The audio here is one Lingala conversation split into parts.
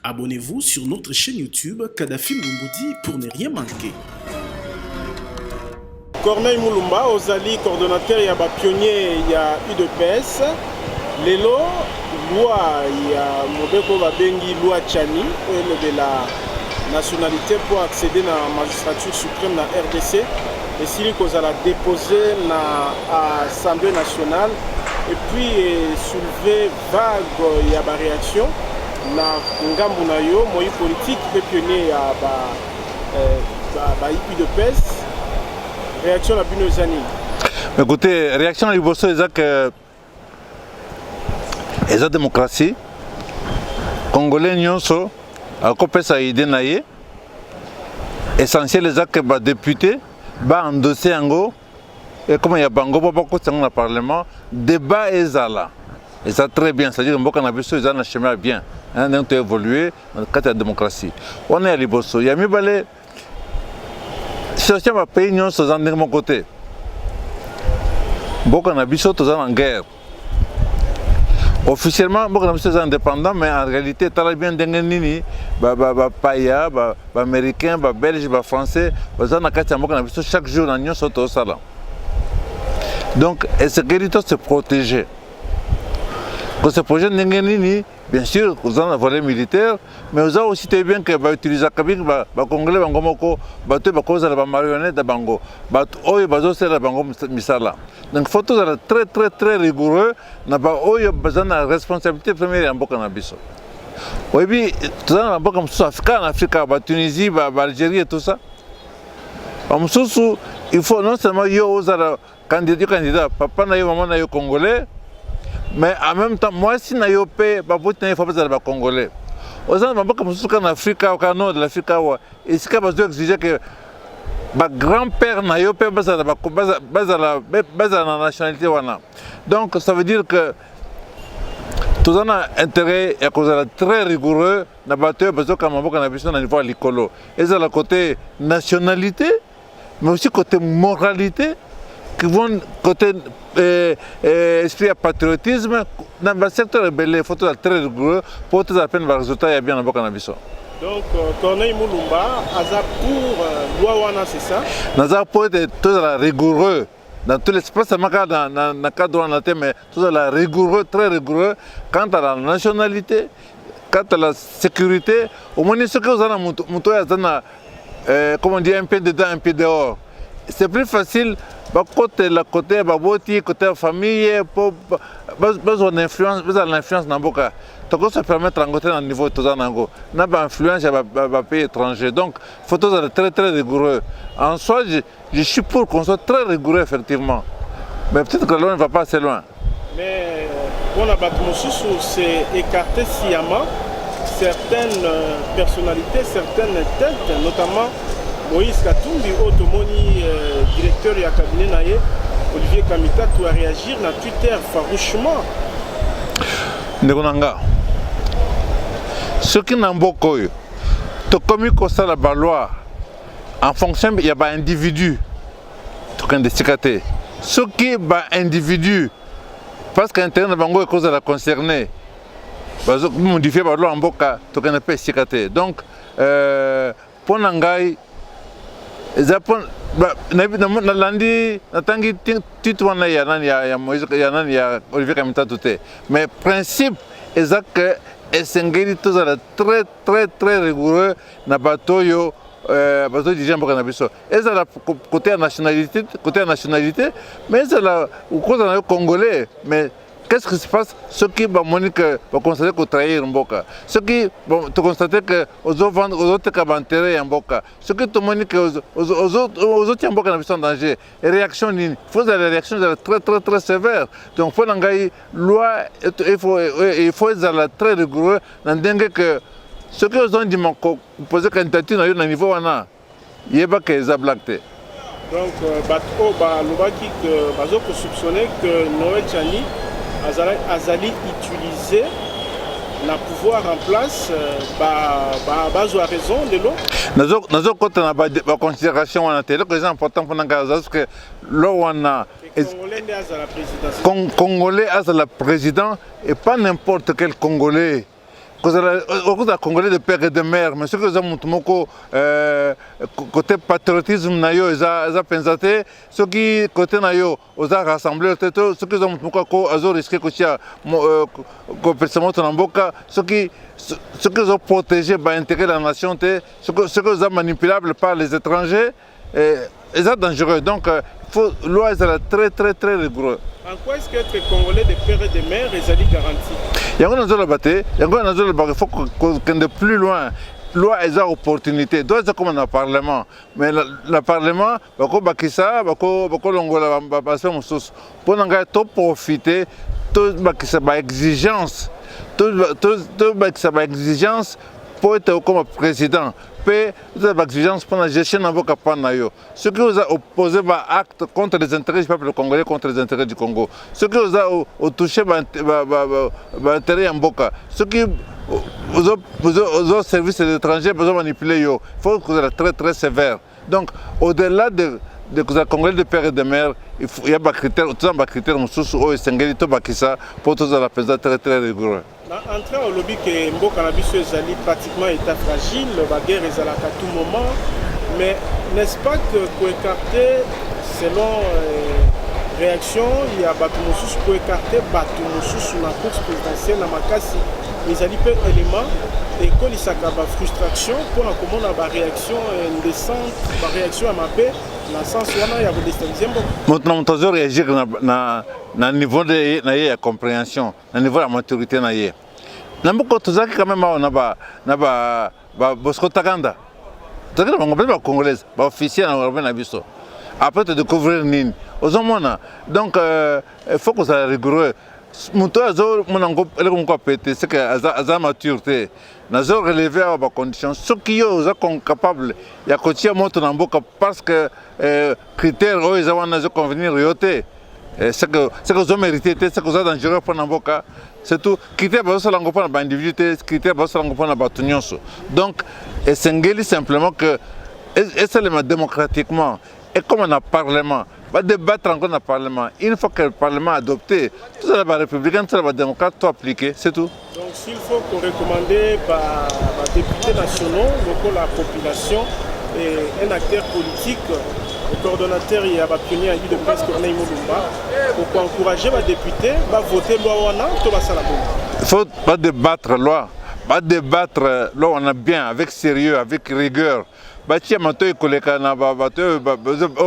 Abonnez-vous sur notre chaîne YouTube Kadhafi Moumoudi pour ne rien manquer. Corneille Moulumba, Ozali, coordonnateur, il y a un pionnier, il y a UDPS. Lelo, loi, il y a Mobeko Babengi, loi Tchani, de la nationalité pour accéder à la magistrature suprême de la RDC. Et si vous allez déposer dans l'Assemblée nationale et puis soulever vague, il y a une réaction. Na ngambu na yo moyi politique pe pionnier ya UDPS réaction la bino zani. Écoutez, réaction du bosso est que la démocratie congolais nyonso a kopesa idée na ye essentiel est que ba député ba endosser yango et comme il y a bango ba ko dans le parlement débat ezala et ça très bien, c'est-à-dire que mboka na biso ezana chemin bien. On a évolué dans le cadre de la démocratie. On est à Liboso. Il y a mis balé. Situation va payer nous sommes de mon côté. Beaucoup on a biso tous en guerre. Officiellement, beaucoup on a biso indépendants, mais en réalité, très bien d'engenini, paya, américain, belge, français, on a quatre on a biso chaque jour dans nous sommes tous là. Donc, et ce guérito se protéger. Quand ce projet d'engenini bien sûr, vous avez un volet militaire, mais vous avez aussi bien que vous utilisez les Congolais, les marionnettes de Bango, donc il faut être très très très rigoureux, il y a besoin de responsabilité première en Bokanabiso. Oui, tout ça, en Afrique, en Tunisie, en Algérie et tout ça. Il faut non seulement candidat, papa na maman na Congolais. Mais en même temps, moi, si je paye, il faut pas les Congolais. Aux gens en Afrique, au nord de l'Afrique, il faut exiger que le grand-père n'a pas la nationalité. Donc, ça veut dire que tout le monde a intérêt à cause très rigoureux dans le bateau, parce qu'on a besoin de niveau l'écolo. Et c'est le côté nationalité, mais aussi côté moralité, qui vont côté esprit de patriotisme dans le secteur rebelle, il faut être très rigoureux pour que la peine va résultat bien dans le cannabis. Donc, Corneille Moulumba, Aza pour loi Wana, c'est ça? Naza pour être tout rigoureux dans tout l'espace, dans le cadre de mais tout rigoureux, très rigoureux quant à la nationalité, quant à la sécurité. Au moins, ce que vous avez, comment on dit, un peu dedans, un peu dehors. C'est plus facile. Côté la côté côté la famille besoin d'influence besoin de l'influence dans boka donc ça permet de rencontrer un niveau tout ça nango n'a pas influence à pays étranger donc faut être très très rigoureux en soi je suis pour qu'on soit très rigoureux effectivement mais peut-être que l'on ne va pas assez loin mais pour la Batmousou c'est écarter sciemment certaines personnalités certaines têtes notamment Moïse Katumbi, Otomoni, directeur du cabinet Naye, Olivier Kamita, tu as réagi dans Twitter farouchement. Ndegonanga, ce qui n'a pas de tu commis comme ça la loi, en fonction, il y a un individu, tu as des ce qui est un individu, parce qu'un terrain de Bango est cause de la concernée, parce que modifier la loi en boca, tu as pas de donc, pour Nangai, Japon, na landi na tangi titre wana ya nani ya Moïse ya nani ya Olivier Kamita tuté mais principe exact que esengeli tous très très très rigoureux na bateau yo bateau dirigeant pour cannabis et ça la côté nationalité mais c'est la cause na congolais mais qu'est-ce qui se passe? Ce qui va constater que trahir Mboka. Ce qui tu constates que aux autres qui enterré Mboka. Ce qui te montre que aux autres Mboka sont en danger. Et réaction il faut des réactions très très très sévères. Donc pour l'engager loi il faut être très rigoureux dans dingue que ce que ont dit poser candidature à niveau wana il y a pas que ça blagué. Donc batko ba lobaki que bazo soupçonner que Noël Tchani Azali utilisé le pouvoir en place, a raison de l'eau. Nous avons une considération c'est important pour nous parce que Congolais Congolais a la président et pas n'importe quel Congolais. aux Congolais de père et de mère, mais ce que nous avons côté patriotisme, ils ont pensé, ce qui côté nayo, ils ont rassemblé, ce que nous avons risqué que ce que nous avons protégé, l'intérêt de la nation, ce que nous avons manipulable par les étrangers, ils sont dangereux. Donc, loi est très très très rigoureux. En quoi est-ce qu'être Congolais de père et de mère est garanti? Il y a il faut qu'on aille plus loin. Loi est une opportunité. Doit être comme dans le Parlement. Mais le Parlement, pour profiter, tout exigence, exigence pour être comme président. Toute exigence pour la gestion de votre campagne. Ce qui vous a opposé acte contre les intérêts du peuple congolais, contre les intérêts du Congo. Ce qui vous a touché l'intérêt en Boka. Ce qui vos services étrangers besoin de manipuler. Il faut que vous soyez très très sévère. Donc, au-delà de Congolais de père et de mère, il y a des critères, tous les critères, pour tous la présence très très rigoureux. Entrée au lobby que Mboka na biso ezali pratiquement état fragile, la guerre est à tout moment, mais n'est-ce pas que pour écarter, selon réaction, il y a Batumoussous pour écarter Batumoussous sur la course présidentielle à Makassi, ils ont peu d'éléments et quand il y a frustration pour la commande à la réaction indécente, la réaction à ma paix, dans le sens où il y a des déstabilisés. Maintenant, on doit réagir na niveau de la compréhension, na niveau de la maturité na ye. Na mboko tozaki quand même na Bosco Taganda. Tozaki na ngombe congolaise, ba officier na ngombe na biso. Après te découvrir nini. Ozomona. Donc il faut que ça rigoureux. Muto azo monango eleko mko pété, c'est que aza maturité. Nazo relever à ba conditions. Ce qui yo sont capable ya kotia moto na mboka parce que critères eux ils ont nazo convenir yoté. C'est que vous avez mérité, c'est que vous êtes dangereux pour Namboka. C'est tout. Critère pour ça, l'ango pour l'individualité, critère pour ça, l'ango pour la bâtonnion. Donc, c'est simplement que, et seulement démocratiquement, et comme on a parlement, va débattre encore dans le parlement. Une fois que le parlement a adopté, tout ça va républicain, tout ça va démocrate, tout appliqué, c'est tout. Donc, s'il faut qu'on recommande les députés nationaux, donc la population et un acteur politique. Le coordonnateur il y a pionnier à de presse Corneille Moulumba pour encourager les députés à voter loi wana to basala bongo. Il faut pas débattre loi, on a bien avec sérieux, avec rigueur. Batia mato ekoleka na bato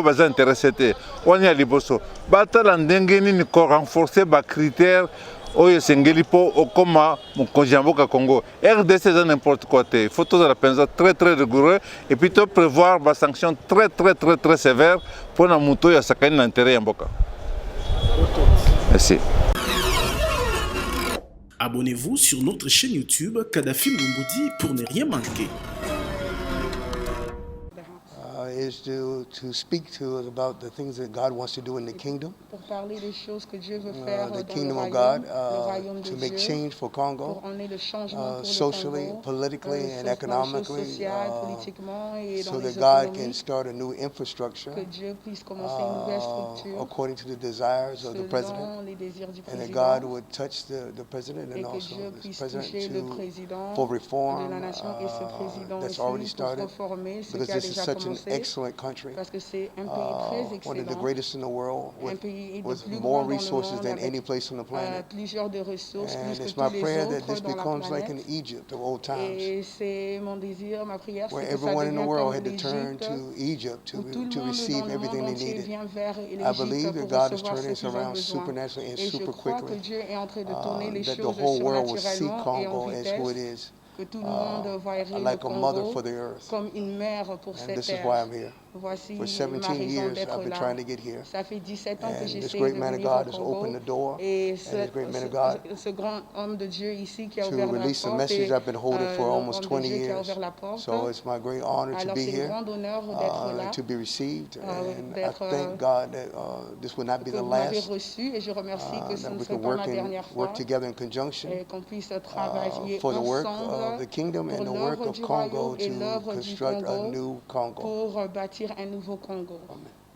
baza intéressé te. On y a liboso. Batala ndenge nini ko renforcer ba critères oyo sengeli po okoma mukonjamboka Congo. RDC c'est n'importe quoi te. Il faut tous la penser très très rigoureux et puis to prévoir des sanctions très sévères pour na muto ya sakani l'intérêt ya mboka. Merci. Abonnez-vous sur notre chaîne YouTube Kadhafi Moumoudi pour ne rien manquer. Is to speak to about the things that God wants to do in the kingdom. Pour parler des choses que Dieu veut faire The dans kingdom le of royaume, God, le royaume de to make Dieu, change for Congo, pour emmener le changement pour socially, le Congo, politically, and dans les choses economically, sociales, politiquement et dans so les that God can économies, start a new infrastructure que Dieu puisse commencer une nouvelle structure according to the desires of the selon president, les désirs du and that président, God would touch the president et and que also Dieu the puisse president toucher le président for de reform la nation et ce président that's aussi already pour started, reformer ce because qui a this is déjà such an commencé, excellent country. parce que c'est un pays très One of the excellent, greatest in the world un with pays le plus more grand dans le resources monde, than avec any place on the planet. plusieurs de ressources, And plus que it's tous my les prayer that autres this dans la becomes like planète. an Egypt of old times, Et c'est mon désir, ma prière, c'est where que ça everyone in the devienne world comme had to turn l'Égypte, to Egypt où tout le to monde receive dans le everything monde they entier needed. vient vers I believe l'Égypte that pour God is recevoir turning ce this qu'ils ont around besoin. supernaturally and Et je super crois que quickly, Dieu est en train de tourner les that the choses whole world will see surnaturellement et en Congo as who it vitesse, is, que tout le monde verrait like le a mother Congo for the earth. comme une mère pour And cette this is why I'm terre. here. Voici For ma 17 raison years, d'être I've been là. trying to get here. Ça fait 17 ans que And this j'essaie great de man of venir God au has Congo. opened the door, Et and this great man of God ce grand homme de Dieu ici qui a to ouvert la release a porte, message et, I've been holding for almost l'homme de 20 Dieu qui a years. ouvert la porte. So it's my great honor to Alors be c'est un here, grand honneur d'être là, to be received, and I d'être, thank God that this will not be que the vous m'avez last, reçu, et je remercie que ce that ne we soit can pas ma dernière fois, work together in conjunction et qu'on puisse travailler for the work ensemble of the kingdom pour and the work l'œuvre of du Congo royaume et to l'œuvre du construct a Congo new Congo. pour bâtir un nouveau Congo.